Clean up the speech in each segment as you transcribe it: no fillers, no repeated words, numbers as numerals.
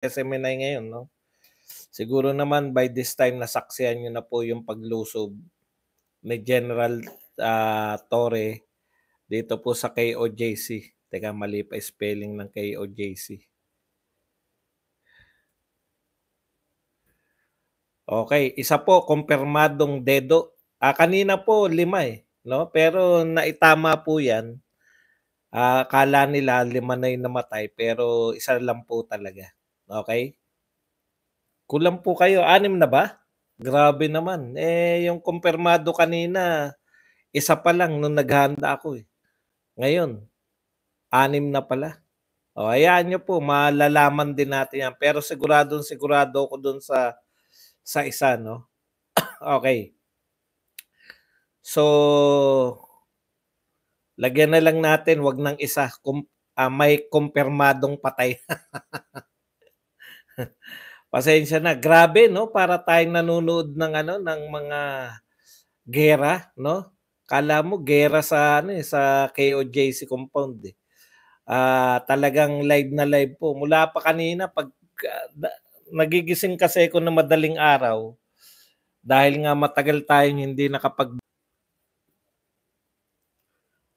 SMNI ngayon, no? Siguro naman by this time nasaksihan niyo na po yung paglusob ni General Torre dito po sa KOJC. Teka, mali pa spelling ng KOJC. Okay, isa po, kumpirmadong dedo. Kanina po 5 no? Pero naitama po yan. Akala nila 5 na yung namatay, pero isa lang po talaga. Okay? Kulang po kayo, 6 na ba? Grabe naman. Yung kumpirmado kanina, isa pa lang nung naghanda ako eh. Ngayon, 6 na pala. Hayaan nyo po, malalaman din natin yan. Pero sigurado ako dun sa isa, no? Okay. So, lagyan na lang natin, wag ng isa. May kumpirmadong patay. Pasensya na. Grabe, no? Para tayong nanonood ng ng mga gera, no? Kala mo gera sa sa KOJC compound eh. Talagang live na live po. Mula pa kanina pag nagigising kasi ako na madaling araw dahil nga matagal tayong hindi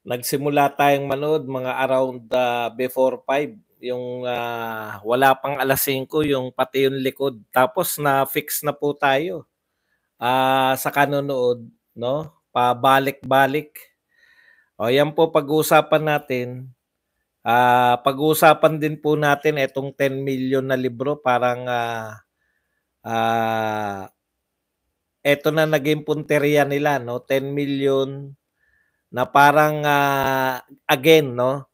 nagsimula tayong manood mga around before 5 yung wala pang alas 5 yung pati yung likod. Tapos na-fix na po tayo sa kanonood, no? Pabalik-balik. Yan po pag-uusapan natin. Pag-uusapan din po natin itong 10 million na libro. Parang ito na naging punteriya nila, no? 10 million na parang again, no?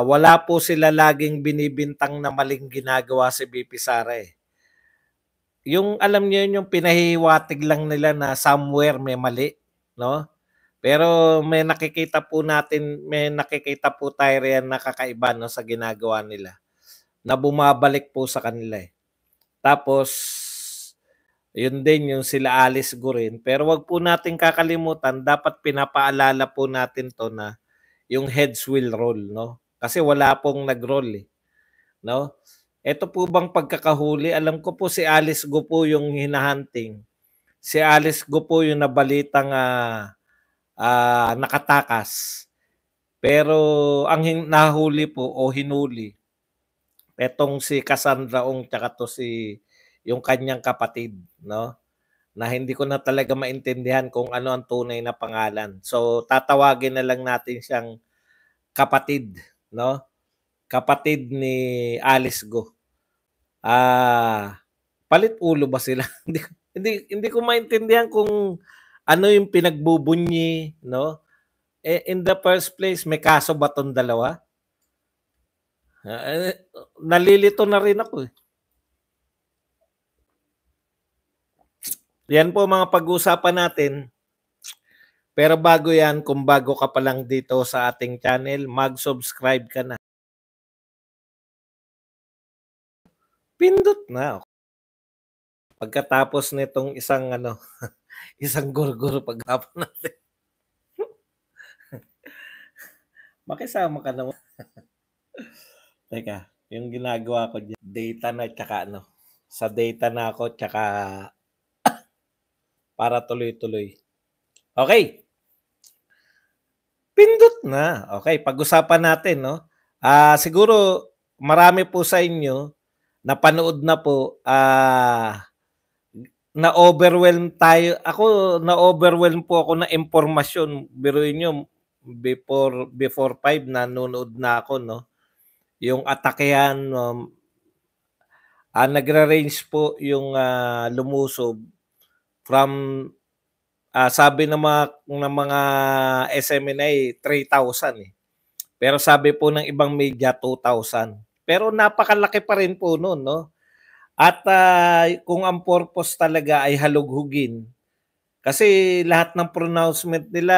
Wala po sila laging binibintang na maling ginagawa si BP Sara eh. Yung alam niyo yung pinahiwatig lang nila na somewhere may mali, no? Pero may nakikita po tayo riyan na kakaiba no, sa ginagawa nila. Na bumabalik po sa kanila eh. Tapos, yun din yung sila Alice Gurin. Pero wag po natin kakalimutan, dapat pinapaalala po natin to na yung heads will roll, no? Kasi wala pong nag-roll eh. No? Ito po bang pagkakahuli, alam ko po si Alice Go po yung hinahunting. Si Alice Go po yung nabalitang nakatakas. Pero ang nahuli po o hinuli, etong si Cassandra Ong tsaka to si yung kanyang kapatid, no? Na hindi ko na talaga maintindihan kung ano ang tunay na pangalan. So tatawagin na lang natin siyang kapatid, no? Kapatid ni Alice Go. Palit ulo ba sila? hindi ko maintindihan kung ano yung pinagbubunyi, no? In the first place, may kaso ba tong dalawa? Nalilito na rin ako eh. Yan po mga pag-uusapan natin. Pero bago yan, kung bago ka pa lang dito sa ating channel, mag-subscribe ka na. Pindot na. Pagkatapos nitong isang isang gurguro paghapon natin. Makisama ka naman. Teka, yung ginagawa ko dyan, data na tsaka sa data na ako tsaka para tuloy-tuloy. Okay. Pindot na. Okay, pag-usapan natin, no? Siguro marami po sa inyo napanood na po na-overwhelm tayo. Ako na-overwhelm po ako na impormasyon. Biruin nyo before 5 nanonood na ako, no? Yung atakehan nagre-range po yung lumusob from sabi ng mga SMNI 3,000 eh. Pero sabi po ng ibang media 2,000. Pero napakalaki pa rin po noon, no? At kung ang purpose talaga ay halughugin, kasi lahat ng pronouncement nila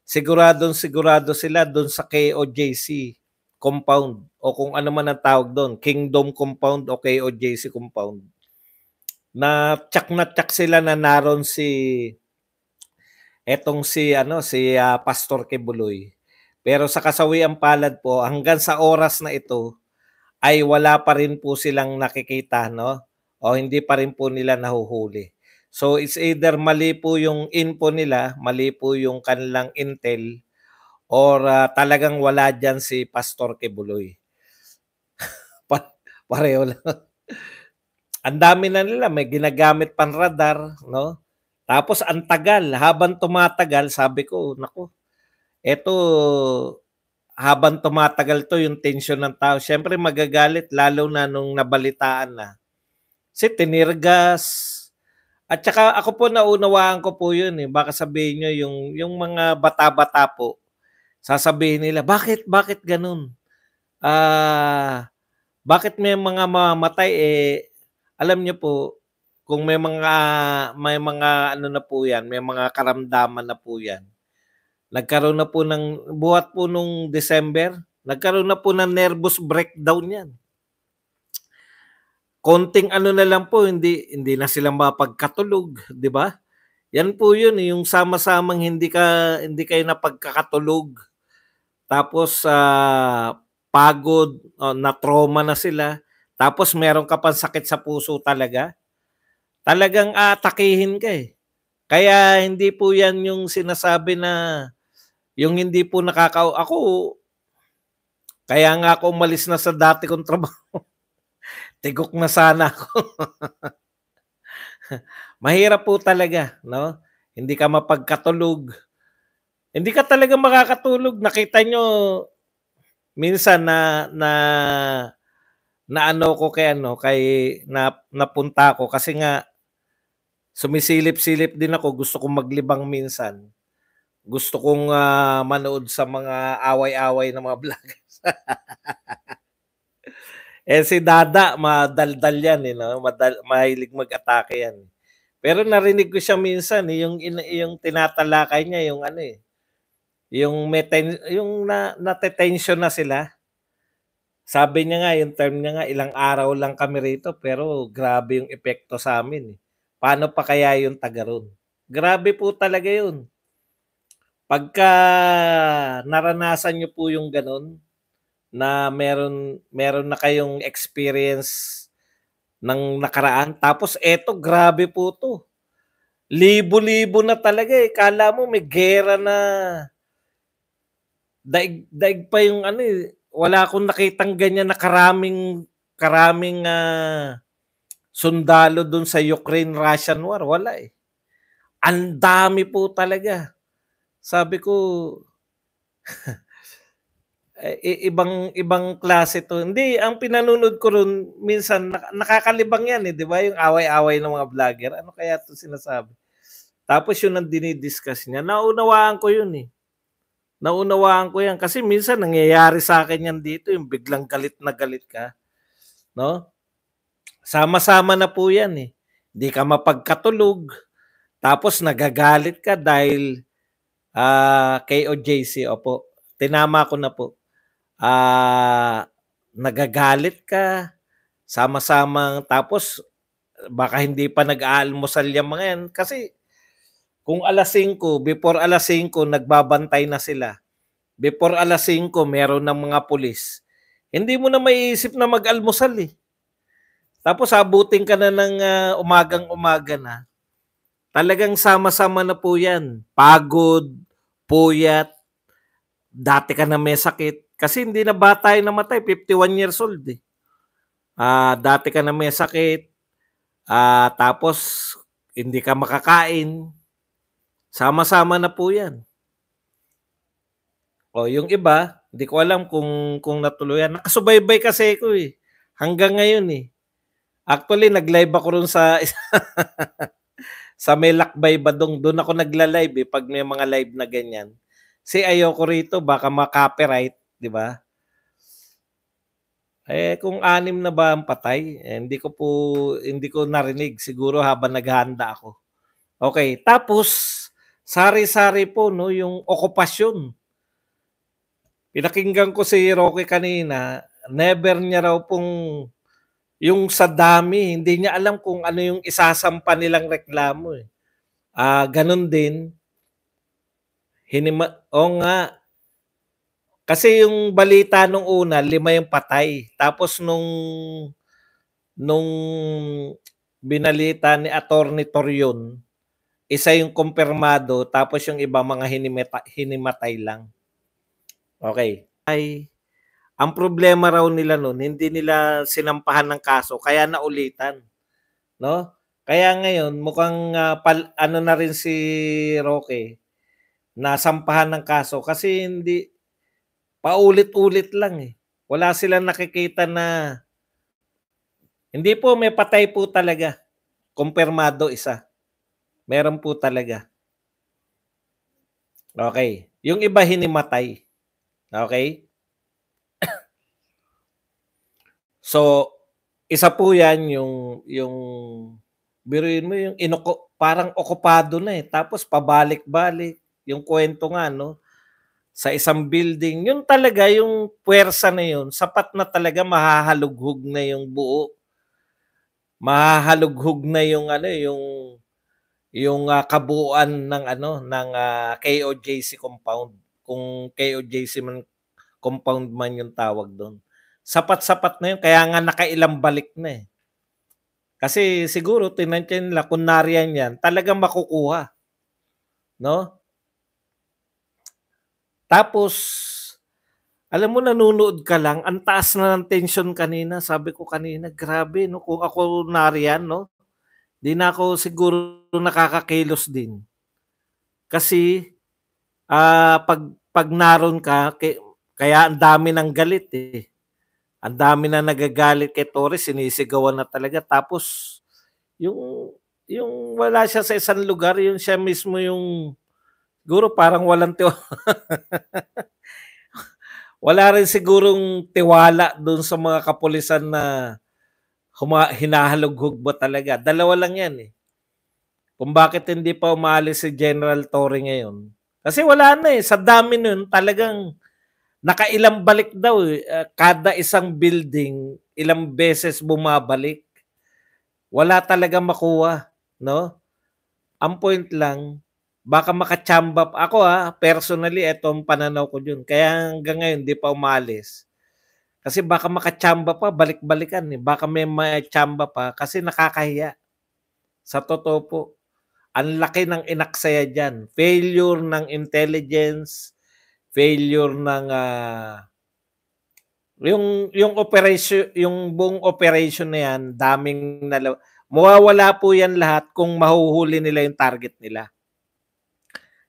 sigurado sila doon sa KOJC compound o kung ano man ang tawag doon, Kingdom Compound o KOJC compound. Na tsak sila na naroon si Pastor Kibuloy. Pero sa kasawiang palad po, hanggang sa oras na ito, ay wala pa rin po silang nakikita 'no, o hindi pa rin po nila nahuhuli. So, it's either mali po yung info nila, mali po yung kanilang intel or, talagang wala diyan si Pastor Kibuloy. Pa pareho lang. Ang dami na nila, may ginagamit pang radar 'no, tapos ang tagal, habang tumatagal sabi ko, naku, eto habang tumatagal 'to yung tensyon ng tao siyempre magagalit lalo na nung nabalitaan na. Kasi tinirgas at saka ako po naunawaan ko po yun, eh, baka sabihin niyo yung mga bata-bata po, sasabihin nila, "Bakit gano'n? Bakit may mga mamamatay, eh, alam niyo po kung may mga ano na po 'yan, may mga karamdaman na po 'yan. Nagkaroon na po ng buhat po nung December, nagkaroon na po ng nervous breakdown 'yan. Konting ano na lang po hindi hindi na sila mapagkatulog, 'di ba? 'Yan po 'yun, eh, yung sama-samang hindi kayo napagkakatulog tapos, pagod, na-trauma na sila, tapos meron ka pang sakit sa puso talaga, talagang aatakihin ka, eh. Kaya hindi po 'yan yung sinasabi na yung hindi po ako kaya nga ako umalis na sa dati kong trabaho, tigok na sana ako. Mahirap po talaga 'no, hindi ka mapagkatulog, hindi ka talaga makakatulog. Nakita niyo minsan na ano ko kay ano, napunta ako kasi nga sumisilip-silip din ako, gusto kong maglibang minsan. Gusto kong, manood sa mga away-away ng mga vloggers. Eh, si Dada madaldal 'yan, eh, 'no, mahilig mag-atake 'yan. Pero narinig ko siya minsan, eh, yung tinatalakay niya yung ano, eh, yung may yung nate-tension na sila. Sabi niya nga, yung term niya nga, "Ilang araw lang kami rito pero grabe yung epekto sa'min, eh. Paano pa kaya yung taga ro'n?" Grabe po talaga yun. Pagka naranasan niyo po yung gano'n, na meron meron na kayong experience ng nakaraan tapos eto grabe po 'to. Libo-libo na talaga, eh, akala mo may giyera na daig-daig pa yung ano, eh, wala akong nakitang ganyan na karaming, sundalo dun sa Ukraine-Russian war, wala, eh. Ang dami po talaga. Sabi ko, ibang ibang klase 'to. Hindi, ang pinanonood ko ro'n minsan nakakalibang 'yan, eh, 'di ba, yung away-away ng mga vlogger, ano kaya 'to sinasabi? Tapos yun ang dini-discuss niya, naunawaan ko yun, eh. Naunawaan ko 'yan kasi minsan nangyayari sa'kin 'yan dito, yung biglang galit na galit ka, 'no? Sama-sama na po 'yan, eh. Hindi ka mapagkatulog, tapos nagagalit ka dahil, KOJC, opo, tinama ko na po. Nagagalit ka, sama-samang tapos baka hindi pa nag-aalmusal yang mga 'yan kasi kung 5:00, before 5:00 nagbabantay na sila. Before 5:00 meron ng mga pulis. Hindi mo na maiisip na mag-almusal, eh. Tapos abutin ka na ng, umagang-umaga na, talagang sama-sama na po 'yan. Pagod, puyat, dati ka na may sakit, kasi hindi na bata yung namatay, 51 years old, eh. Dati ka na may sakit, tapos hindi ka makakain, sama-sama na po 'yan. O yung iba, hindi ko alam kung natuluyan. Nakasubaybay kasi ako, eh, hanggang ngayon, eh. Actually nag-live ako ro'n sa sa may Lakbay Badong, do'n ako nagla-live, eh, 'pag may mga live na ganyan. Kasi ayoko rito baka ma-copyright, 'di ba? Eh, kung 6 na ba ang patay, eh, hindi ko narinig siguro habang naghahanda ako. Okey, tapos sari-sari po 'no, yung okupasyon. Pinakinggan ko si Rocky kanina, never niya raw pong yung sa dami, hindi niya alam kung ano yung isasampa nilang reklamo, eh. Gano'n din, oo nga, Kasi yung balita nung una, 5 yung patay. Tapos nung binalita ni Attorney Torion, isa yung kumpirmado tapos yung iba mga hinimatay lang. Okay. Ay, ang problema raw nila nun, hindi nila sinampahan ng kaso kaya naulitan, no? Kaya ngayon mukhang ano na rin si Roque, nasampahan ng kaso kasi hindi paulit-ulit lang eh. Wala silang nakikita na hindi po may patay po talaga. Kumpirmado isa. Meron po talaga. Okay. Yung iba hinimatay. Okay? So, isa po 'yan yung biruin mo yung parang okupado na eh. Tapos pabalik-balik yung kwento nga no sa isang building. Yun talaga yung puwersa na yun, sapat na talaga mahahalughog na yung buo. Mahahalughog na yung ano yung kabuuan ng ano ng KOJC compound. Kung KOJC man compound man yung tawag doon. Sapat-sapat na yun kaya nga nakailang balik na eh. Kasi siguro tinantya nila kung nariyan yan, talagang makukuha. No? Tapos, alam mo nanonood ka lang, ang taas na ng tension kanina. Sabi ko kanina, grabe no, kung ako nariyan no, di na ako siguro nakakakilos din. Kasi pag naroon ka, kaya ang dami ng galit eh. Ang dami na nagagalit kay Torres, sinisigawan na talaga. Tapos, yung wala siya sa isang lugar, yun siya mismo yung, siguro parang walang wala rin sigurong tiwala doon sa mga kapulisan na hinahalughog ba talaga. Dalawa lang yan eh. Kung bakit hindi pa umalis si General Torre ngayon. Kasi wala na eh. Sa dami nun, talagang nakailang balik daw eh. Kada isang building, ilang beses bumabalik. Wala talaga makuha. No? Ang point lang, baka makachamba. Ako personally, etong pananaw ko dun. Kaya hanggang ngayon, di pa umalis. Kasi baka makachamba pa, balik-balikan eh. Baka may machamba pa kasi nakakahiya. Sa totoo po, ang laki ng inaksaya dyan. Failure ng intelligence, failure ng yung operation, yung buong operation na yan, daming mawawala po yan lahat kung mahuhuli nila yung target nila.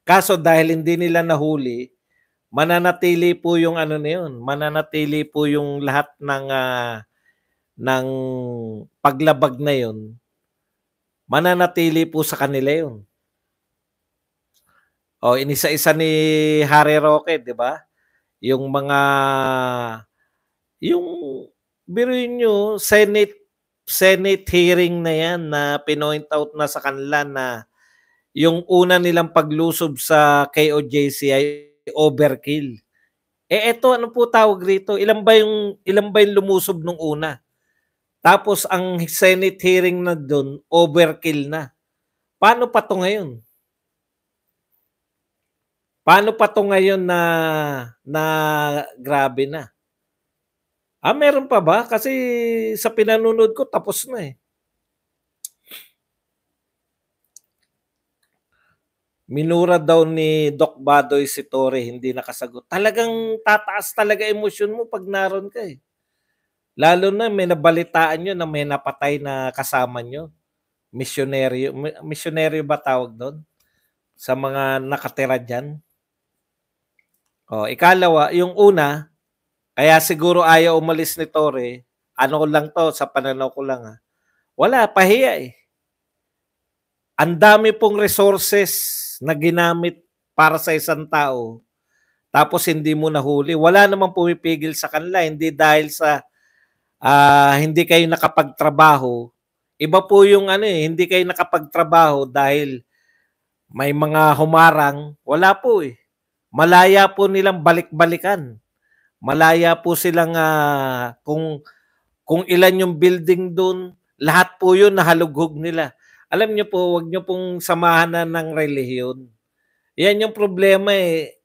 Kaso dahil hindi nila nahuli, mananatili po yung ano na yun, mananatili po yung lahat ng paglabag na yun, mananatili po sa kanila yun. O, inisa-isa ni Harry Roque, di ba? Yung mga, yung, biruin nyo, Senate hearing na yan na pinoint out na sa kanila na yung una nilang paglusob sa KOJC ay overkill. Eto ano po tawag rito? Ilan ba yung lumusob nung una? Tapos ang Senate hearing na doon, overkill na. Paano pa to ngayon? Paano pa to ngayon na grabe na? Meron pa ba? Kasi sa pinanonood ko tapos na eh. Minura daw ni Doc Badoy si Torre, hindi nakasagot. Talagang tataas talaga emosyon mo pag naroon ka eh. Lalo na may nabalitaan nyo na may napatay na kasama nyo. Misyonaryo. Misyonaryo ba tawag doon? Sa mga nakatira dyan. Ikalawa, yung una, kaya siguro ayaw umalis ni Torre, ano lang to, sa pananaw ko lang wala, pahiya eh. Ang dami pong resources na ginamit para sa isang tao, tapos hindi mo nahuli. Wala namang pumipigil sa kanila, hindi dahil sa hindi kayo nakapagtrabaho. Iba po yung hindi kayo nakapagtrabaho dahil may mga humarang. Wala po eh. Malaya po nilang balik-balikan. Malaya po silang kung ilan yung building doon, lahat po yun nahalughog nila. Alam niyo po, wag niyo pong samahan na ng relihiyon. Yan yung problema eh.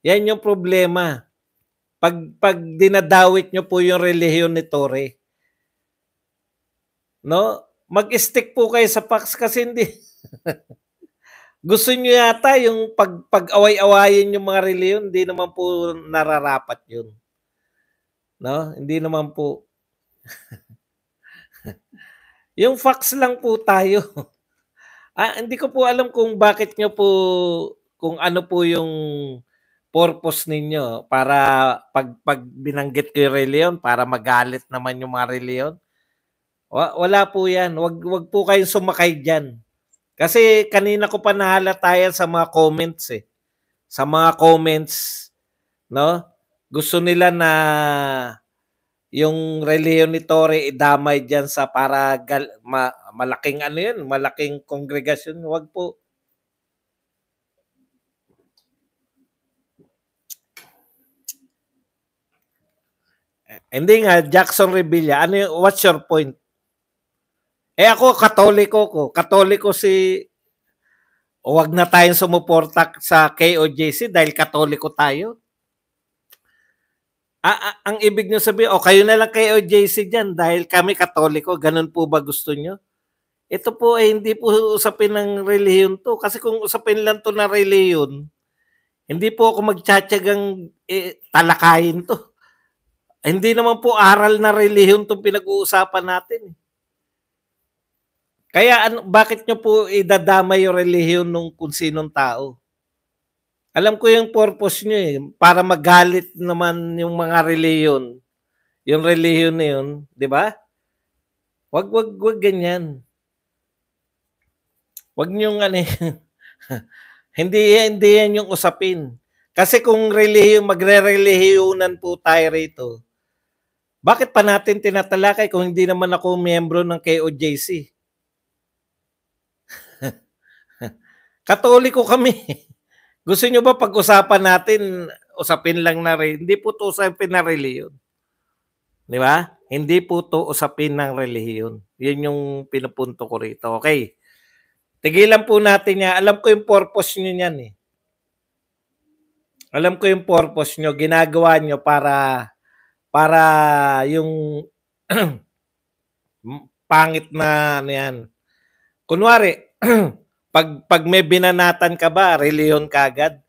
Yan yung problema. Pag dinadawit nyo po yung relihiyon ni Torre, no? Mag-stick po kayo sa facts kasi hindi. Gusto nyo yata yung pag-away-awayin yung mga relihiyon, hindi naman po nararapat yun. No? Hindi naman po. Yung facts lang po tayo. Hindi ko po alam kung bakit nyo po, kung ano po yung purpose ninyo para pag binanggit ko yung reliyon para magalit naman yung mga reliyon. Wala po yan. Wag po kayong sumakay dyan. Kasi kanina ko pa nahalatayan sa mga comments eh. Sa mga comments, no? Gusto nila na yung reliyon ni Torre idamay dyan sa para malaking ano yun, malaking kongregasyon. Wag po. Hindi nga, Jackson Revilla, what's your point? Ako, Katoliko si, wag na tayong sumuporta sa KOJC dahil Katoliko tayo. Ang ibig nyo sabihin, kayo na lang KOJC dyan dahil kami Katoliko, ganun po ba gusto nyo? Ito po ay hindi po usapin ng relihiyon to. Kasi kung usapin lang to na relihiyon, hindi po ako magtsatsagang talakayin to. Hindi naman po aral na relihiyon itong pinag-uusapan natin. Kaya bakit nyo po idadamay yung relihiyon ng kung sinong tao? Alam ko yung purpose nyo eh, para magalit naman yung mga relihiyon. Yung relihiyon na yun, di ba? Wag ganyan. Wag nyo hindi yan yung usapin. Kasi kung magre-relihiyonan po tayo rito, bakit pa natin tinatalakay kung hindi naman ako miyembro ng KOJC? Katoliko kami. Gusto nyo ba pag-usapan natin, usapin lang na rin? Hindi po ito usapin na relihiyon. Di ba? Hindi po ito usapin ng relihiyon. Yun yung pinupunto ko rito. Okay. Tigilan po natin yan. Alam ko yung purpose nyo yan eh. Alam ko yung purpose nyo. Ginagawa nyo para yung pangit na ano yan. Kunwari, pag may binanatan ka ba, reliyon kagad?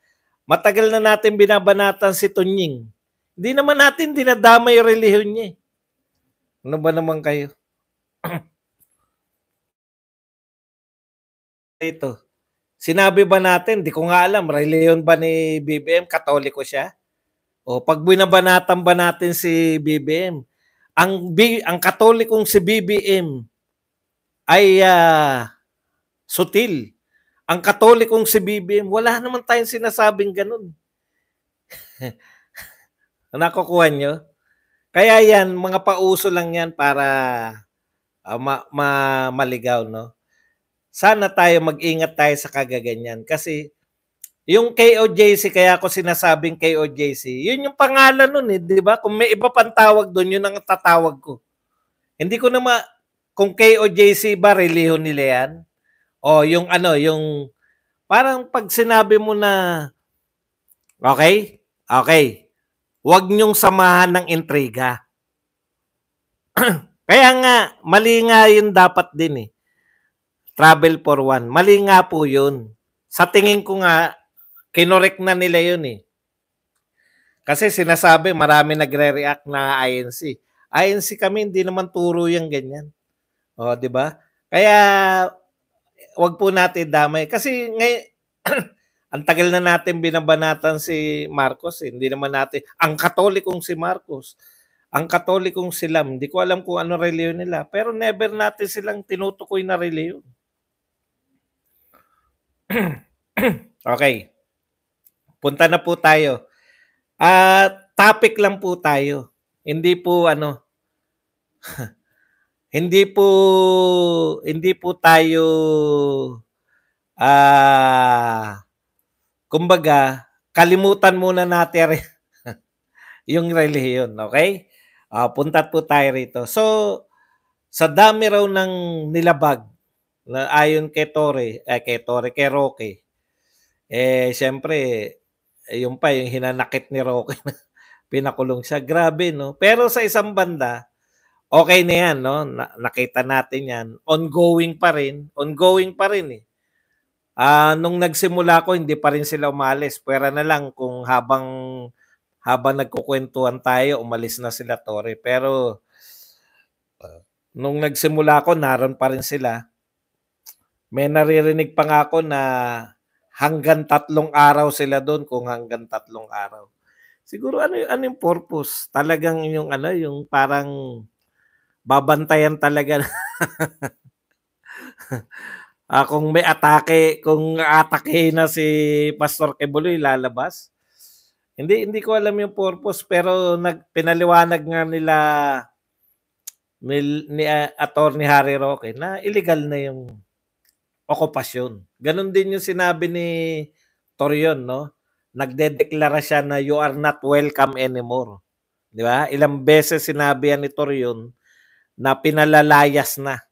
Matagal na natin binabanatan si Tunying. Hindi naman natin dinadamay yung reliyon niya. Ano ba naman kayo? Ito. Sinabi ba natin, di ko nga alam, reliyon ba ni BBM, Katoliko siya? O pag binabanatan ba natin si BBM, ang Katolikong si BBM ay sutil. Ang Katolikong si BBM, wala naman tayong sinasabing ganun. Nakukuha nyo? Kaya yan, mga pauso lang yan para maligaw, no? Sana tayo mag-ingat tayo sa kagaganyan. Kasi yung KOJC, kaya ako sinasabing KOJC, yun yung pangalan nun eh, di ba? Kung may iba pang tawag doon, yun ang tatawag ko. Hindi ko na kung KOJC ba, relihiyon nila yan? O yung yung parang pag sinabi mo na okay, huwag niyong samahan ng intriga. Kaya nga, mali nga yun dapat din eh. Travel for one. Mali nga po yun. Sa tingin ko nga, kinorek na nila yun eh. Kasi sinasabi, marami nagre-react na INC. INC kami, hindi naman turo yung ganyan. O, di ba? Kaya, wag po natin damay. Kasi ngayon, ang tagal na natin binabanatan si Marcos. Hindi naman natin, ang Katolikong si Marcos, ang Katolikong silam, hindi ko alam kung ano reliyon nila, pero never natin silang tinutukoy na reliyon. Okay. Punta na po tayo. Topic lang po tayo. Hindi po hindi po tayo kumbaga, kalimutan muna natin yung relihiyon, okay? Punta po tayo rito. So, sa dami raw ng nilabag na ayon kay Roque, siyempre, yung hinanakit ni Roque. pinakulong siya. Grabe 'no. Pero sa isang banda, okey na 'yan 'no, nakita natin 'yan. Ongoing pa rin, eh. Nung nagsimula ako hindi pa rin sila umalis, puwera na lang kung habang nagkukuwentuhan tayo umalis na sila Torre. Pero nung nagsimula ako naro'n pa rin sila. May naririnig pa nga ako na hanggang 3 araw sila do'n, kung hanggang 3 araw. Siguro ano yung purpose? Talagang yung ano, yung parang babantayan talaga kung may atake, kung aatakehin na si Pastor Kibuloy lalabas. Hindi ko alam yung purpose pero pinaliwanag nga nila ni Attorney Harry Roque na illegal na yung okupasyon. Gano'n din yung sinabi ni Torion 'no, nagdedeklara siya na you are not welcome anymore, 'di ba? Ilang beses sinabi yan ni Torion na pinalalayas na,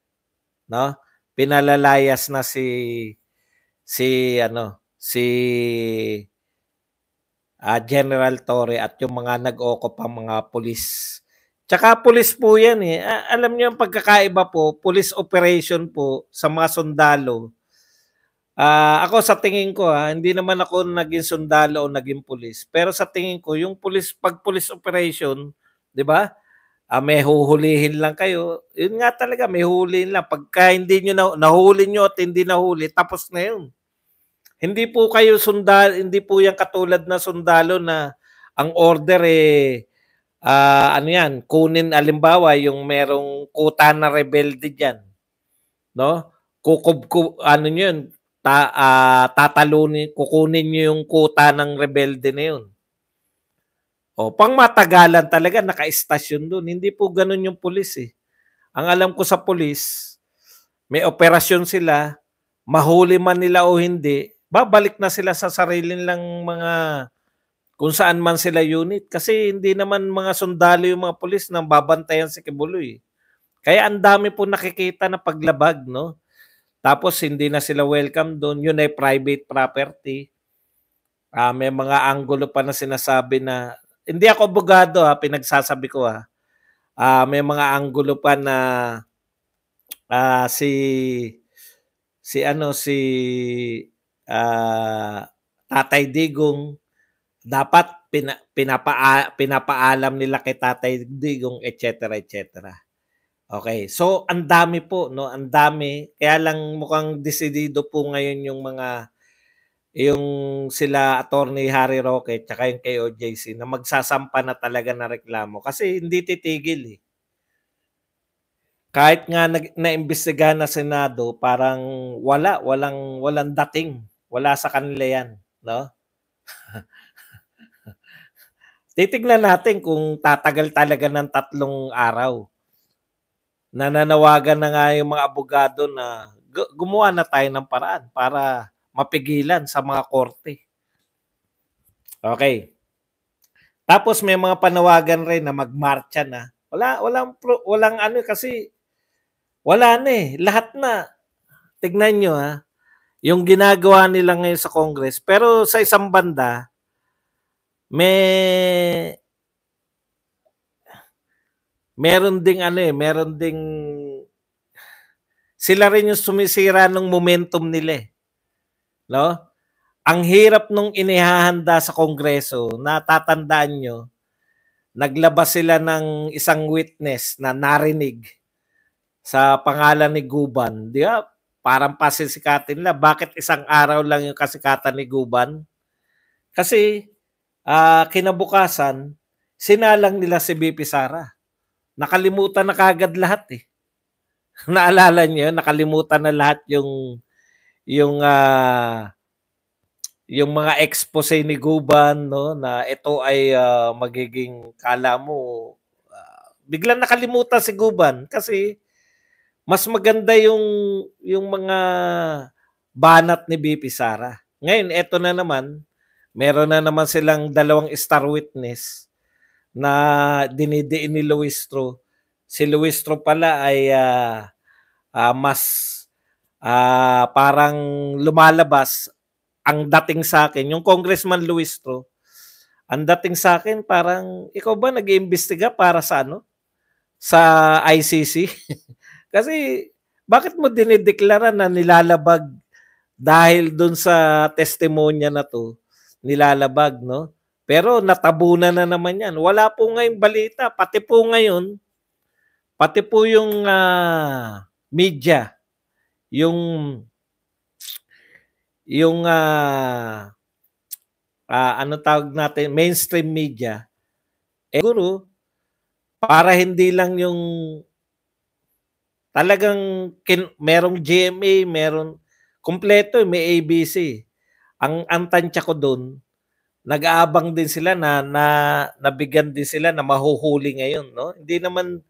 'no? Pinalalayas na si General Torre at yung mga nag-ookupang mga pulis. Tsaka pulis po yan, eh. Alam niyo ang pagkakaiba po, police operation po sa mga sundalo. Ako sa tingin ko, hindi naman ako naging sundalo o naging pulis. Pero sa tingin ko, yung pulis, pag police operation, 'di ba? May huhulihin lang kayo. Yun nga talaga, may huhulihin lang. Pagka hindi niyo nahuli niyo at hindi nahuli, tapos na yun. Hindi po kayo sundalo, hindi po yan katulad na sundalo na ang order ano yan, kunin alimbawa yung merong kuta na rebelde diyan, no? Ano niyo yun, tatalunin, kukunin niyo yung kuta ng rebelde na yun. O, pangmatagalan talaga naka-istasyon doon. Hindi po ganoon yung pulis eh. Ang alam ko sa pulis, may operasyon sila, mahuli man nila o hindi, babalik na sila sa sarili nilang mga kung saan man sila unit. Kasi hindi naman mga sundalo yung mga pulis nang babantayan si Kibuloy. Kaya ang dami po nakikita na paglabag, no? Tapos hindi na sila welcome doon. Yun ay private property. May mga anggulo pa na sinasabi na, hindi ako abogado pinagsasabi ko may mga anggulo pa na si Tatay Digong dapat pinapaalam nila kay Tatay Digong, etc., etc. Okay, so ang dami po, no, ang dami. Kaya lang mukhang desidido po ngayon yung sila Attorney Harry Roque tsaka yung kay OJC na magsasampa na talaga na reklamo kasi hindi titigil eh. Kahit nga naimbestigahan na Senado, parang walang dating. Wala sa kanila yan, no? Titignan natin kung tatagal talaga ng 3 araw. Nananawagan na nga yung mga abogado na gumawa na tayo ng paraan para mapigilan sa mga korte. Okay. Tapos may mga panawagan rin na magmarcha na. Walang ano kasi wala na eh. Lahat na. Tignan nyo yung ginagawa nila ngayon sa Congress. Pero sa isang banda, meron ding sila rin yung sumisira ng momentum nila eh. No? Ang hirap nung inihahanda sa Kongreso, natatandaan nyo, naglabas sila ng isang witness na narinig sa pangalan ni Guban. Di ba? Parang pasisikatin nila. Bakit 1 araw lang yung kasikatan ni Guban? Kasi kinabukasan, sinalang nila si BP Sara. Nakalimutan na kagad lahat eh. Naalala niyo, nakalimutan na lahat yung mga expose ni Guban, no, na ito ay magiging kala mo biglang nakalimutan si Guban kasi mas maganda yung mga banat ni BP Sara. Ngayon eto na naman, meron na naman silang 2 star witness na dinidiin ni Luistro. Si Luistro pala ay mas parang lumalabas ang dating sa akin, yung Congressman Luistro, Ang dating sa'kin parang, ikaw ba nag-iimbestiga para sa ano, sa ICC? Kasi bakit mo dinedeklara na nilalabag dahil dun sa testimonya na 'to, nilalabag 'no? Pero natabunan na naman 'yan. Wala po ngayong balita, pati po ngayon, pati po yung, media, yung yung, anong tawag natin, mainstream media, siguro para hindi lang yung talagang merong GMA, meron kumpleto, may ABC. Ang tantiya ko dun, nag-aabang din sila na nabigyan din sila na mahuhuli ngayon 'no. Hindi naman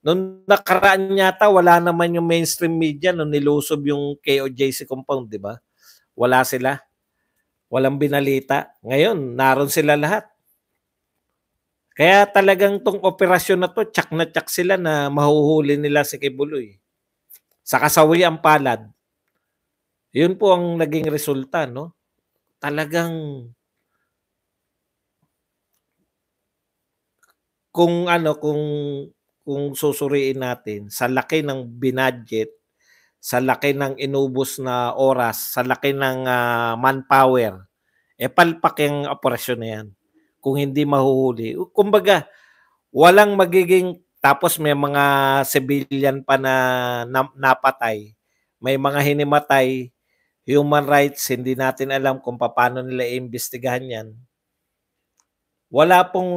nung nakaraan yata wala naman yung mainstream media nung nilusob yung KOJC compound, 'di ba? Wala sila, walang binalita. Ngayon naroon sila lahat. Kaya talagang 'tong operasyon na 'to tiyak na tiyak sila na mahuhuli nila si Kibuloy. Sa kasawiang palad, 'yun po ang naging resulta 'no. Talagang kung ano, kung susuriin natin sa laki ng binudget, sa laki ng inubos na oras, sa laki ng, manpower, palpak yang operasyon na 'yan kung hindi mahuhuli. Kumbaga walang magiging tapos may mga civilian pa na napatay, may mga hinimatay, human rights, hindi natin alam kung papaano nila iimbestigahan 'yan. Wala pong,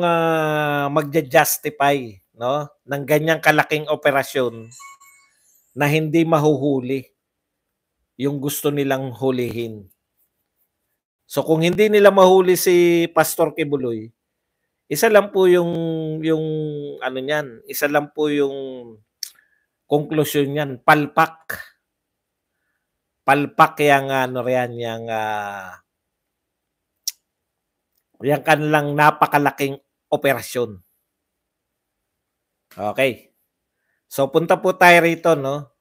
magja-justify 'no, ng ganyang kalaking operasyon na hindi mahuhuli yung gusto nilang hulihin. So kung hindi nila mahuli si Pastor Kibuloy, isa lang po yung ano niyan, isa lang po yung konklusyon niyan, palpak. Palpak yang ano riyan, yang kanilang napakalaking operasyon. Okay. So punta po tayo rito 'no.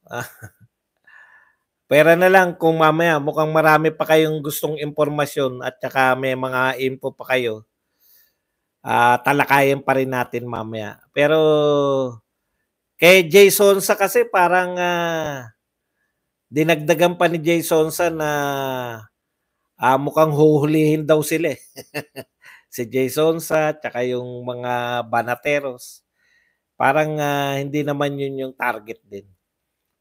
Pera na lang kung mamaya mukhang marami pa kayong gustong impormasyon at saka may mga info pa kayo, talakayin pa rin natin mamaya. Pero kay Jay Sonsa kasi parang, dinagdagan pa ni Jay Sonsa na, mukhang huhulihin daw sila, eh. Si Jay Sonsa tsaka yung mga banateros. Parang, hindi naman yun yung target din.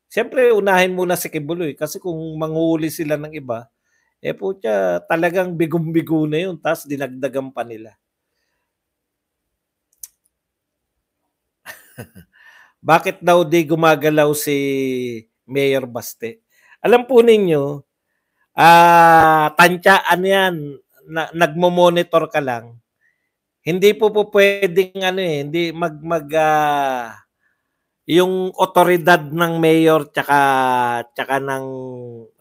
Siyempre unahin muna si Kibuloy kasi kung manghuhuli sila ng iba, putya talagang bigong-bigo na yun ta's dinagdagan pa nila. Bakit daw di gumagalaw si Mayor Baste? Alam po ninyo, tantiaan yan, nagmo-monitor ka lang. Hindi po puwedeng ano, hindi yung otoridad ng mayor tsaka ng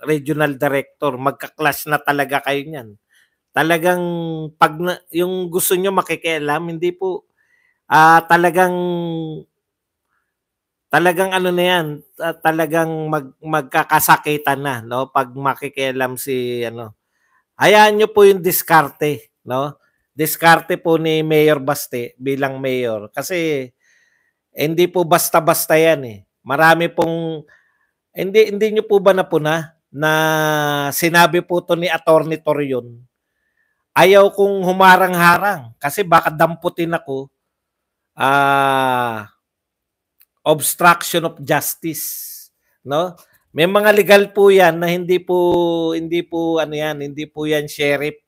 regional director magka-clash na talaga kayo niyan. Talagang 'pag yung gusto niyo makikialam hindi po, talagang ano na 'yan, talagang magkakasakitan na 'no 'pag makikialam si ano. Hayaan niyo po yung diskarte 'no, diskarte po ni Mayor Baste bilang mayor kasi hindi po basta-basta 'yan, eh. Marami pong hindi niyo po ba napuna na sinabi po 'to ni Attorney Torion, ayaw kong humarang-harang kasi baka damputin ako, obstruction of justice, 'no? May mga legal po 'yan na hindi po ano 'yan, hindi po 'yan sheriff.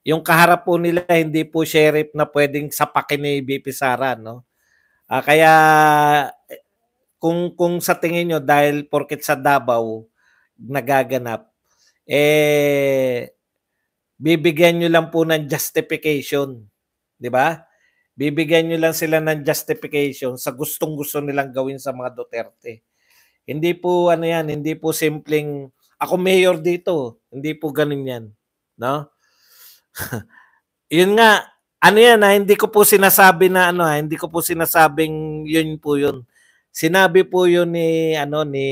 Yung kaharap po nila hindi po sheriff na puwedeng sapakin ni VP Sara, 'no? Kaya kung sa tingin niyo dahil porket sa Davao nagaganap, bibigyan niyo lang po ng justification, 'di ba? Bibigyan niyo lang sila ng justification sa gustong-gusto nilang gawin sa mga Duterte. Hindi po ano 'yan, hindi po simpleng, "Ako mayor dito." Hindi po gano'n 'yan, 'no? 'Yun nga, ano 'yan, hindi ko po sinasabi na ano, hindi ko po sinasabing 'yun po 'yun. Sinabi po 'yun ni ano, ni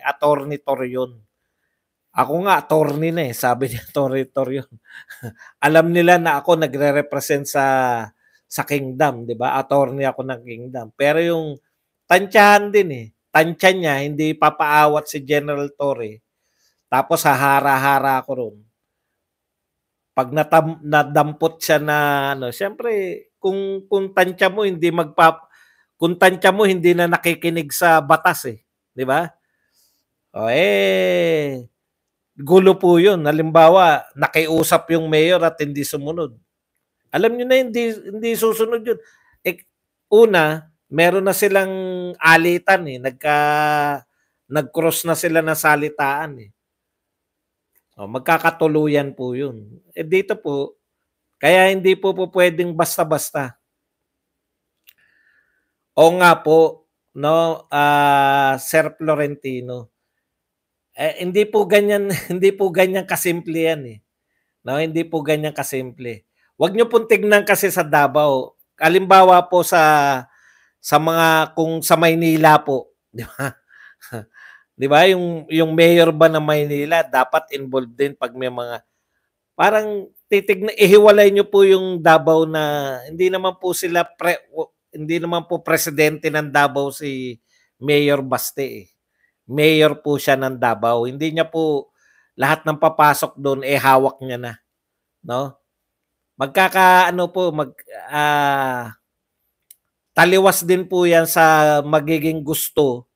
Attorney Torion. Ako nga attorney na, eh, sabi ni Atty. Torion. Alam nila na ako nagre-represent sa kingdom, 'di ba? Attorney ako ng kingdom. Pero yung tantyahan din, eh. Tantya niya hindi papaawat si General Torre, tapos hahara-hara ako ro'n. 'Pag nadampot siya na ano, siyempre kung tantya mo kung tantya mo hindi na nakikinig sa batas, eh, 'di ba? Oh, eh, gulo po 'yun. Halimbawa, nakiusap yung mayor at hindi sumunod. Alam niyo na hindi susunod 'yun. Eh, una, meron na silang alitan, eh, nag-cross na sila ng salitaan, eh. Oh, magkakatuluyan po 'yun. Eh, dito po, kaya hindi po pupuwedeng basta-basta. Oo nga po, 'no, Sir Florentino. Eh, hindi po ganyan hindi po ganyan kasimple 'yan, eh, 'no, hindi po ganyan kasimple. Huwag niyo pong tignan kasi sa Davao. Halimbawa po sa mga kung sa Maynila po, 'di ba? 'Di ba yung mayor ba ng Maynila dapat involved din 'pag may mga parang ihiwalay niyo po yung Davao na hindi naman po presidente ng Davao si Mayor Baste, eh. Mayor po siya ng Davao. Hindi niya po lahat ng papasok do'n, eh, hawak niya na, 'no? Magkakaano po taliwas din po 'yan sa magiging gusto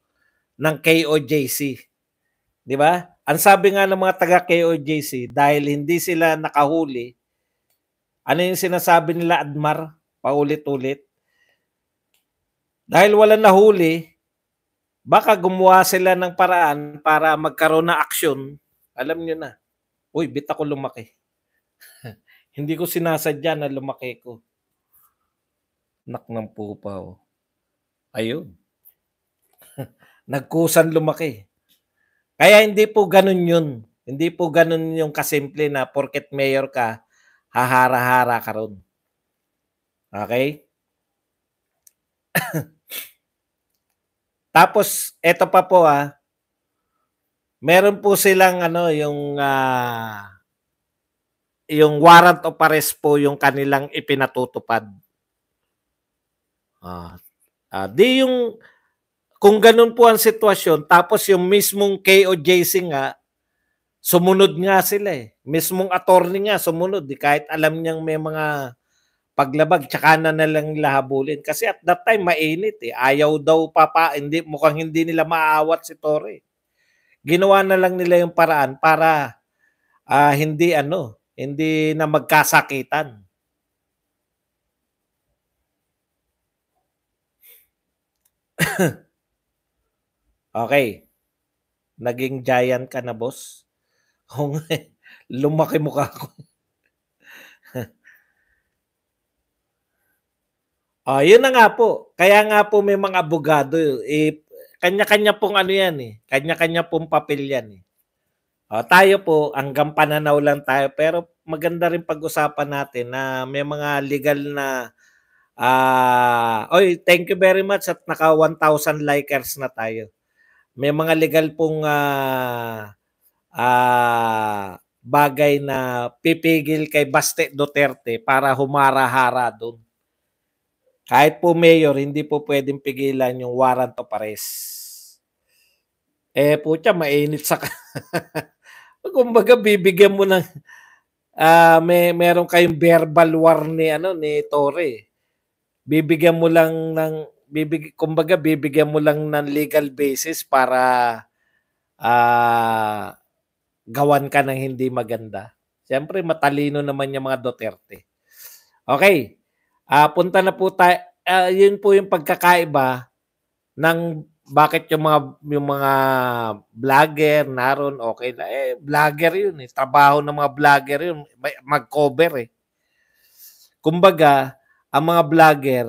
ng KOJC, 'di ba? Ang sabi nga ng mga taga KOJC dahil hindi sila nakahuli, ano yung sinasabi nila, Admar, paulit-ulit? Dahil walang nahuli, baka gumawa sila ng paraan para magkaroon ng aksyon. Alam niyo na, "Uy, ba't ako lumaki? Hindi ko sinasadya na lumaki ko." Anak ng pupaw. Ayun, nagkusang lumaki. Kaya hindi po gano'n 'yun. Hindi po gano'n yung kasimple na porket mayor ka, hahara-hara ka ro'n. Okey? Tapos eto pa po, meron po silang ano, yung warrant of arrest po yung kanilang ipinatutupad. Ah, 'di yung kung gano'n po ang sitwasyon tapos yung mismong KOJC nga, sumunod nga sila, eh. Mismong attorney nga sumunod, eh, kahit alam niyang may mga paglabag tsaka na lang nila habulin. Kasi at that time mainit, eh, ayaw daw mukhang hindi nila maaawat si Torre. Ginawa na lang nila yung paraan para, hindi na magkasakitan. Okey, naging giant ka na, boss? Oo nga, eh, lumaki mukha ko. Yun na nga po. Kaya nga po may mga abogado, eh, kanya-kanya pong ano yan, eh, kanya-kanya pong papel yan, eh. Tayo po hanggang pananaw lang tayo pero maganda rin pag-usapan natin na may mga legal na, uy, thank you very much at naka 1,000 likers na tayo. May mga legal pong, bagay na pipigil kay Baste Duterte para humara-hara dun. Kahit po mayor, hindi po puwedeng pigilan yung warrant of arrest. Eh, putya mainit sa kumbaga bibigyan mo ng, meron kayong verbal war ni ano, ni Torre. Bibigyan mo lang ng kumbaga bibigyan mo lang ng legal basis para, ah, gawan ka ng hindi maganda. Siyempre matalino naman yung mga Duterte. Okey, punta na po yun po yung pagkakaiba ng bakit yung mga vlogger naroon okey na, eh, vlogger yun, eh, trabaho ng mga vlogger yun mag-cover, eh. Kumbaga, ang mga vlogger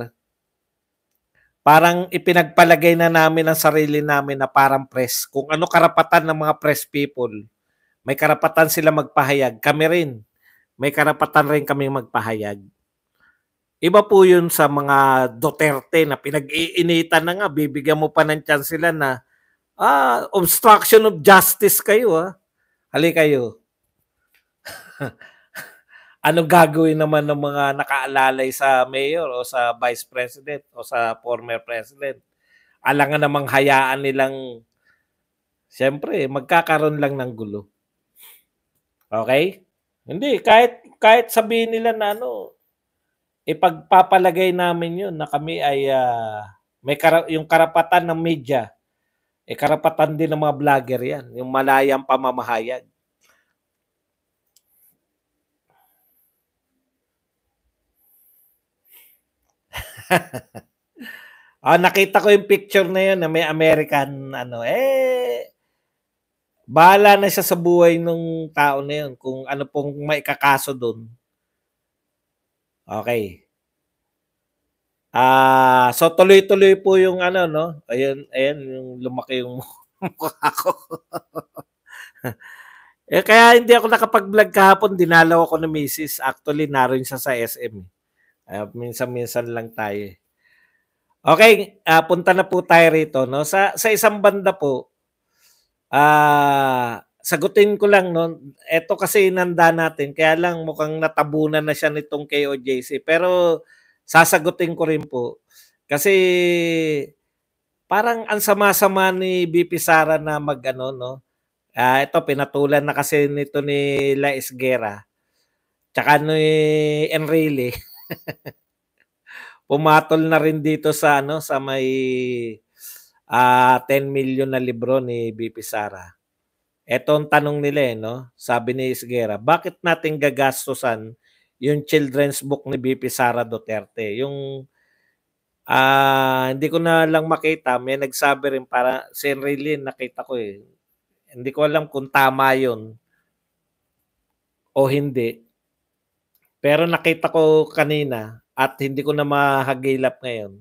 parang ipinagpalagay na namin ang sarili namin na parang press. Kung ano karapatan ng mga press people, may karapatan sila magpahayag, kami rin, may karapatan rin kaming magpahayag. Iba po yun sa mga Duterte na pinag-iinitan na nga, bibigyan mo pa ng chance sila na, obstruction of justice kayo, Halika kayo. Anong gagawin naman ng mga nakaalalay sa mayor o sa vice president o sa former president? Alangan namang hayaan nilang siyempre magkakaroon lang ng gulo. Okay? Hindi, kahit sabihin nila na ano, ipagpapalagay namin yun na kami ay yung karapatan ng media, karapatan din ng mga vlogger yan, yung malayang pamamahayag. Nakita ko yung picture na yun na may American bahala na siya sa buhay ng tao na yun kung ano pong maikakaso doon. Okay. So tuloy-tuloy po yung ano, no? Ayun, yung lumaki yung mukha ko. Kaya hindi ako nakapag-vlog kahapon, dinalaw ako ng misis. Actually, naroon siya sa SM. Minsan-minsan lang tayo. Okay, punta na po tayo rito, no? Sa isang banda po, sagutin ko lang, no? Ito kasi inanda natin, kaya lang mukhang natabunan na siya nitong KOJC. Pero sasagutin ko rin po. Kasi parang ang sama-sama ni BP Sara na mag-ano, no? Ito, pinatulan na kasi nito ni La Esguera. Tsaka ni Enrile. Pumatol na rin dito sa ano sa may 10 million na libro ni BP Sara. Ito ang tanong nila no? Sabi ni Esguera, bakit natin gagastusan yung children's book ni BP Sara Duterte? Yung hindi ko na lang makita, may nagsabi rin para si Enrile, nakita ko eh. Hindi ko alam kung tama 'yon o hindi. Pero nakita ko kanina at hindi ko na mahagilap ngayon.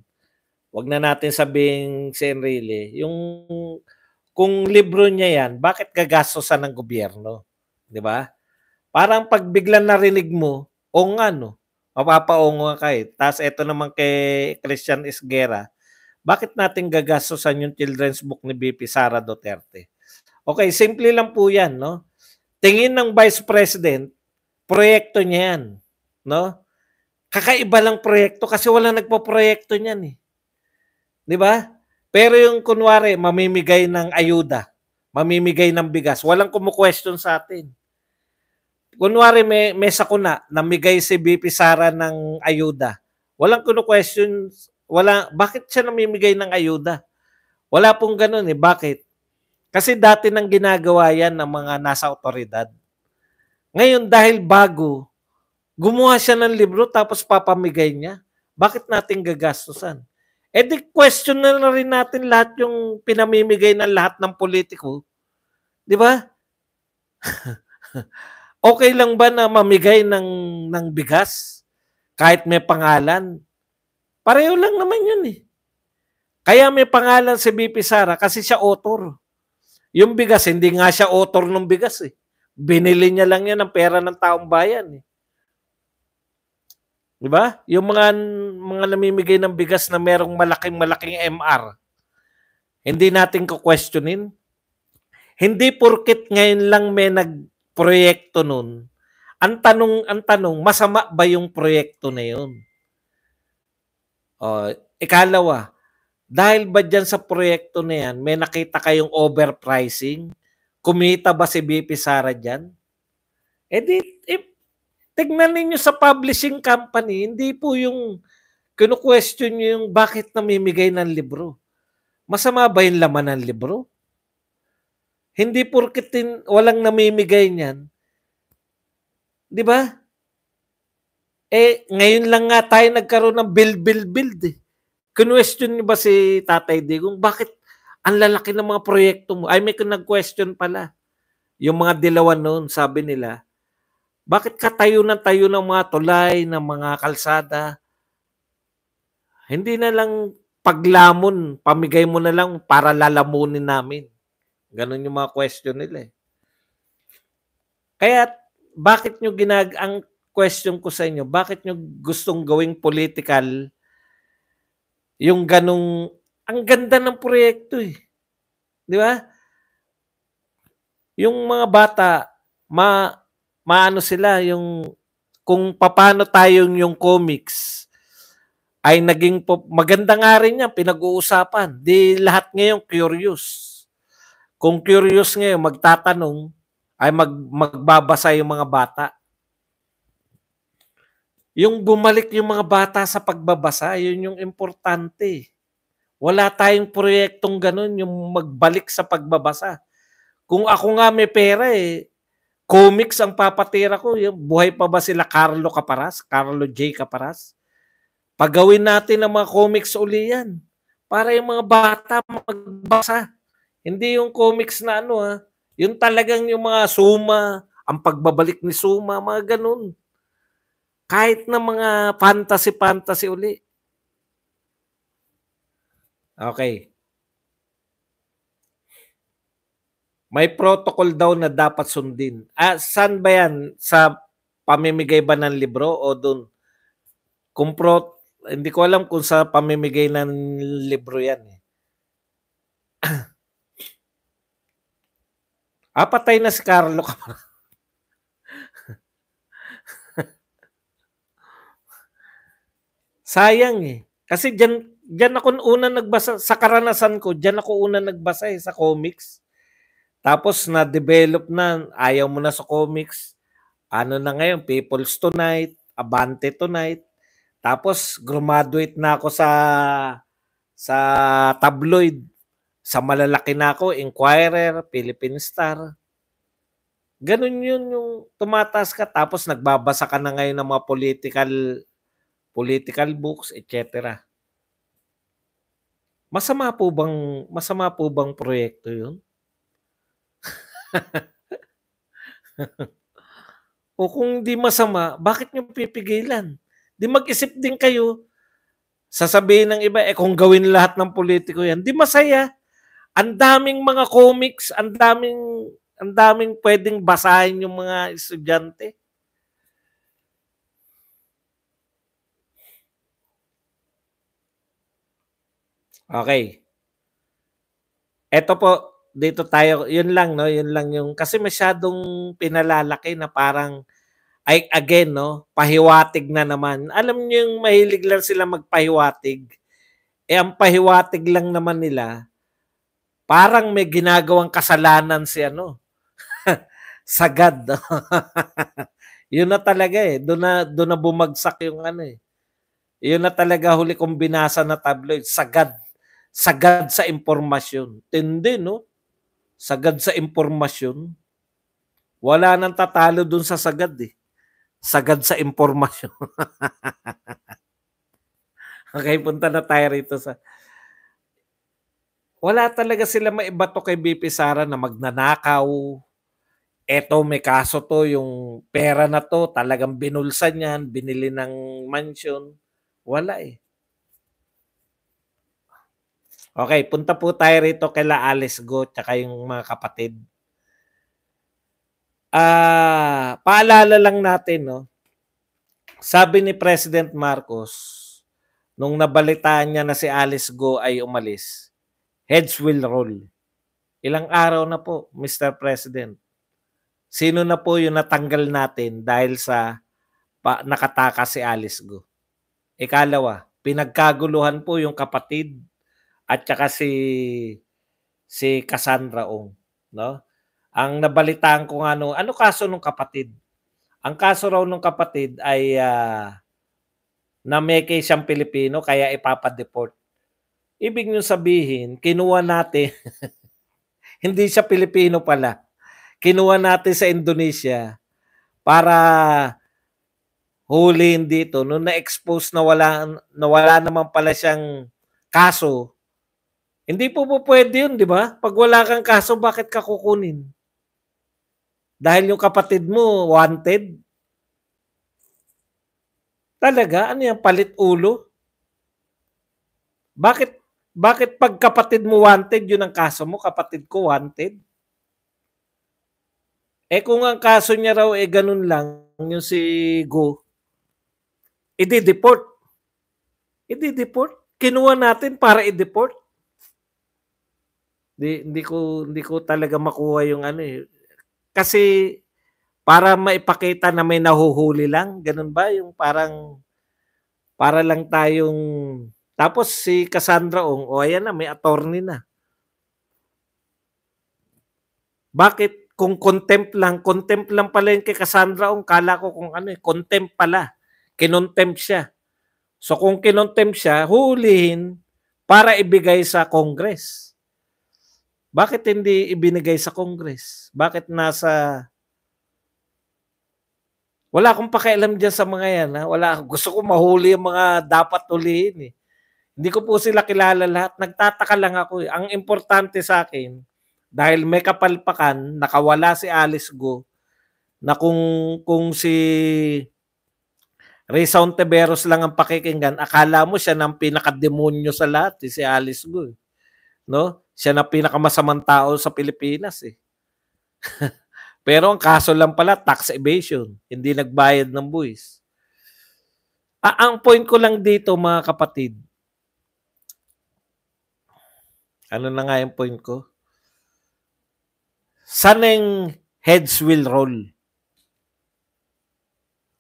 Wag na natin sabing si Enrile, yung kung libro niya yan, bakit gagastosan ng gobyerno? 'Di ba? Parang pag biglang narinig mo, o nga no, mapapaongo ka eh. Tapos eto naman kay Christian Esguera, bakit natin gagastosan yung children's book ni BP Sara Duterte? Okay, simple lang po yan, no? Tingin ng Vice President, proyekto niya yan, no? Kakaiba lang proyekto kasi wala nagpo-proyekto niyan eh. 'Di ba? Pero yung kunwari mamimigay ng ayuda, mamimigay ng bigas, walang kumu-question sa atin. Kunwari may sakuna, namigay si BP Sara ng ayuda. Walang kumu-question, bakit siya namimigay ng ayuda? Wala pong ganoon eh. Bakit? Kasi dati nang ginagawa yan ng mga nasa otoridad. Ngayon dahil bago, gumawa siya ng libro tapos papamigay niya. Bakit natin gagastusan? Di question na rin natin lahat yung pinamimigay ng lahat ng politiko. Di ba? Okay lang ba na mamigay ng bigas kahit may pangalan? Pareho lang naman yun eh. Kaya may pangalan si BP Sara kasi siya author. Yung bigas, hindi nga siya author ng bigas eh. Binili niya lang yan ng pera ng taong bayan eh. Di ba? Yung mga namimigay ng bigas na merong malaking MR, hindi natin ko-questionin. Hindi porket ngayon lang may nagproyekto nun. Ang tanong, masama ba yung proyekto na yun? Ikalawa, dahil ba dyan sa proyekto na yan, may nakita kayong overpricing? Kumita ba si BP Sara dyan? Tignan ninyo sa publishing company, hindi po yung kinu-question nyo yung bakit namimigay ng libro. Masama ba yung laman ng libro? Hindi porket walang namimigay niyan. Di ba? Ngayon lang nga tayo nagkaroon ng build eh. Kinu-question nyo ba si Tatay Digong, bakit ang lalaki ng mga proyekto mo? Ay, may nag-question pala. Yung mga dilawan noon, sabi nila, bakit tayo ng mga tulay, ng mga kalsada? Hindi na lang paglamon, pamigay mo na lang para lalamunin namin. Ganon yung mga question nila eh. Kaya bakit nyo ang question ko sa inyo, bakit nyo gustong gawing political yung ganong, ang ganda ng proyekto eh. Di ba? Yung mga bata, maano sila, yung kung papaano tayong yung comics ay naging maganda nga rin yan, pinag-uusapan. Di lahat ngayon curious. Kung curious ngayon, magtatanong, ay magbabasa yung mga bata. Yung bumalik yung mga bata sa pagbabasa, yun yung importante. Wala tayong proyektong ganun, yung magbalik sa pagbabasa. Kung ako nga may pera comics ang papatira ko. Yung buhay pa ba sila Carlo Caparas? Carlo J. Caparas? Pagawin natin ang mga comics uli yan. Para yung mga bata magbasa. Hindi yung comics na yung talagang yung mga Suma, ang pagbabalik ni Suma, mga ganun. Kahit na mga fantasy uli. Okay. May protocol daw na dapat sundin. Saan ba yan? Sa pamimigay ba ng libro o doon? Hindi ko alam kung sa pamimigay ng libro yan. Patay na si Carlo Caparas. Sayang Kasi dyan ako una nagbasa, sa karanasan ko, dyan ako una nagbasa sa comics. Tapos na-develop na, ayaw mo na sa comics. Ano na ngayon, People's Tonight, Abante Tonight. Tapos graduate na ako sa tabloid. Sa malalaki na ako, Inquirer, Philippine Star. Ganun yun yung tumataas ka. Tapos nagbabasa ka na ngayon ng mga political books, etc. Masama po bang proyekto yun? O kung hindi masama, bakit nyo pipigilan? Di mag-isip din kayo. Sasabihin ng iba, kung gawin lahat ng politiko yan, di masaya. Ang daming mga comics, ang daming pwedeng basahin yung mga estudyante. Okay. Ito po, dito tayo, yun lang yung, kasi masyadong pinalalaki na parang, again, pahiwatig na naman. Alam niyo yung mahilig lang sila magpahiwatig. Ang pahiwatig lang naman nila, parang may ginagawang kasalanan si sagad. Yun na talaga doon na bumagsak yung Yun na talaga huli kong binasa na tabloid, sagad sa impormasyon. Tindi, no? Sagad sa impormasyon. Wala nang tatalo dun sa sagad Sagad sa impormasyon. Okay, punta na tayo rito wala talaga sila maibato kay BP Sara na magnanakaw. Eto, may kaso to, yung pera na to, talagang binulsa niyan, binili ng mansion. Wala Okay, punta po tayo rito kila Alice Go tsaka yung mga kapatid. Paalala lang natin, sabi ni President Marcos, nung nabalitaan niya na si Alice Go ay umalis, heads will roll. Ilang araw na po, Mr. President. Sino na po yung natanggal natin dahil sa nakatakas si Alice Go? Ikalawa, pinagkaguluhan po yung kapatid at saka si Cassandra Ong, no? Ang nabalitaan ko nga ano kaso nung kapatid? Ang kaso raw nung kapatid ay nameke siyang Pilipino kaya ipapa-deport. Ibig nyo sabihin, kinuha natin, hindi siya Pilipino pala. Kinuha natin sa Indonesia para huliin dito. Nung na-expose na wala naman pala siyang kaso, hindi po pwede yun, di ba? Pag wala kang kaso, bakit ka kukunin? Dahil yung kapatid mo, wanted? Talaga? Ano yan? Palit ulo? Bakit pag kapatid mo wanted, yun ang kaso mo? Kapatid ko wanted? Kung ang kaso niya raw ganun lang, yung si Go, i-deport. Kinuha natin para i-deport. Hindi ko talaga makuha yung kasi para maipakita na may nahuhuli lang, gano'n ba? Yung parang para lang tayong tapos si Cassandra Ong, o ayan na may attorney na. Bakit kung contempt lang pala yung kay Cassandra Ong, kala ko kung ano contempt pala. Kinontempt siya. So kung kinontempt siya, huhulihin para ibigay sa Congress. Bakit hindi ibinigay sa Congress? Bakit nasa wala akong pakialam diyan sa mga yan, ha? Wala, gusto ko mahuli yung mga dapat hulihin eh. Hindi ko po sila kilala lahat. Nagtataka lang ako eh. Ang importante sa akin, dahil may kapalpakan, nakawala si Alice Go, na kung si Risa Ontiveros lang ang pakikinggan, akala mo siya ng pinakademonyo sa lahat, eh, si Alice Go. No? Siya na pinakamasamang tao sa Pilipinas eh. Pero ang kaso lang pala, tax evasion. Hindi nagbayad ng buwis. Ang point ko lang dito mga kapatid, ano na nga yung point ko? Sana yung heads will roll.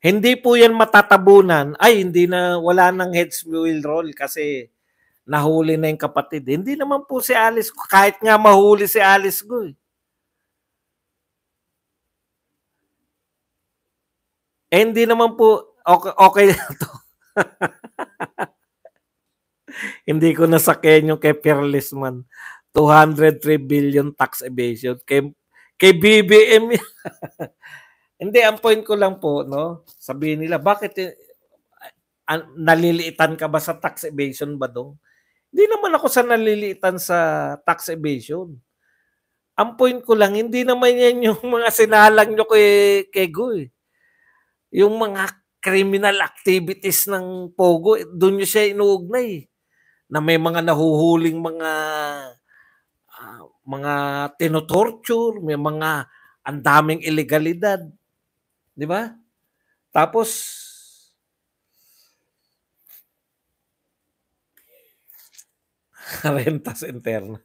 Hindi po yan matatabunan. Ay, hindi na, wala nang heads will roll kasi nahuli na yung kapatid. Hindi naman po si Alice, kahit nga mahuli si Alice Go. Hindi naman po, okay na to. Hindi ko nasakyan yung kay Fearless Man. 203 billion tax evasion. Kay BBM. Hindi, ang point ko lang po, no? Sabihin nila, bakit naliliitan ka ba sa tax evasion ba dong? Hindi naman ako sa naliliitan sa tax evasion. Ang point ko lang, hindi naman yan yung mga sinalang nyo kay Goy. Yung mga criminal activities ng Pogo, doon nyo siya inuugnay. Na may mga nahuhuling mga tinotorture, may mga ang daming ilegalidad. Di ba? Tapos, rentas interna.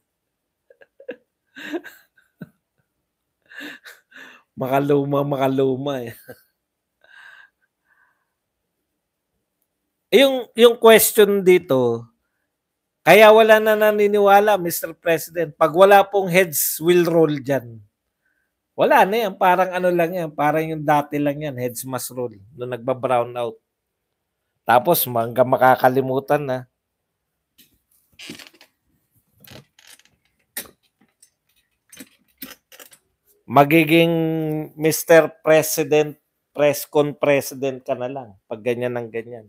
Makaluma eh. Yung question dito, kaya wala na naniniwala, Mr. President, pag wala pong heads will roll dyan. Wala na yan, parang ano lang yan, parang yung dati lang yan, heads must roll, nung nagba-brown out. Tapos, hanggang makakalimutan na. Magiging Mr. President, press con president ka na lang, pag ganyan ng ganyan.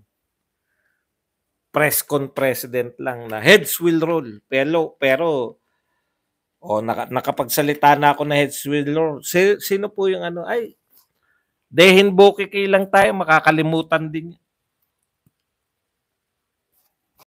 Press con president lang na heads will roll. Pero nakapagsalita na ako na heads will roll. Sino po yung ano? Ay, Dehin Bokeke lang tayo, makakalimutan din.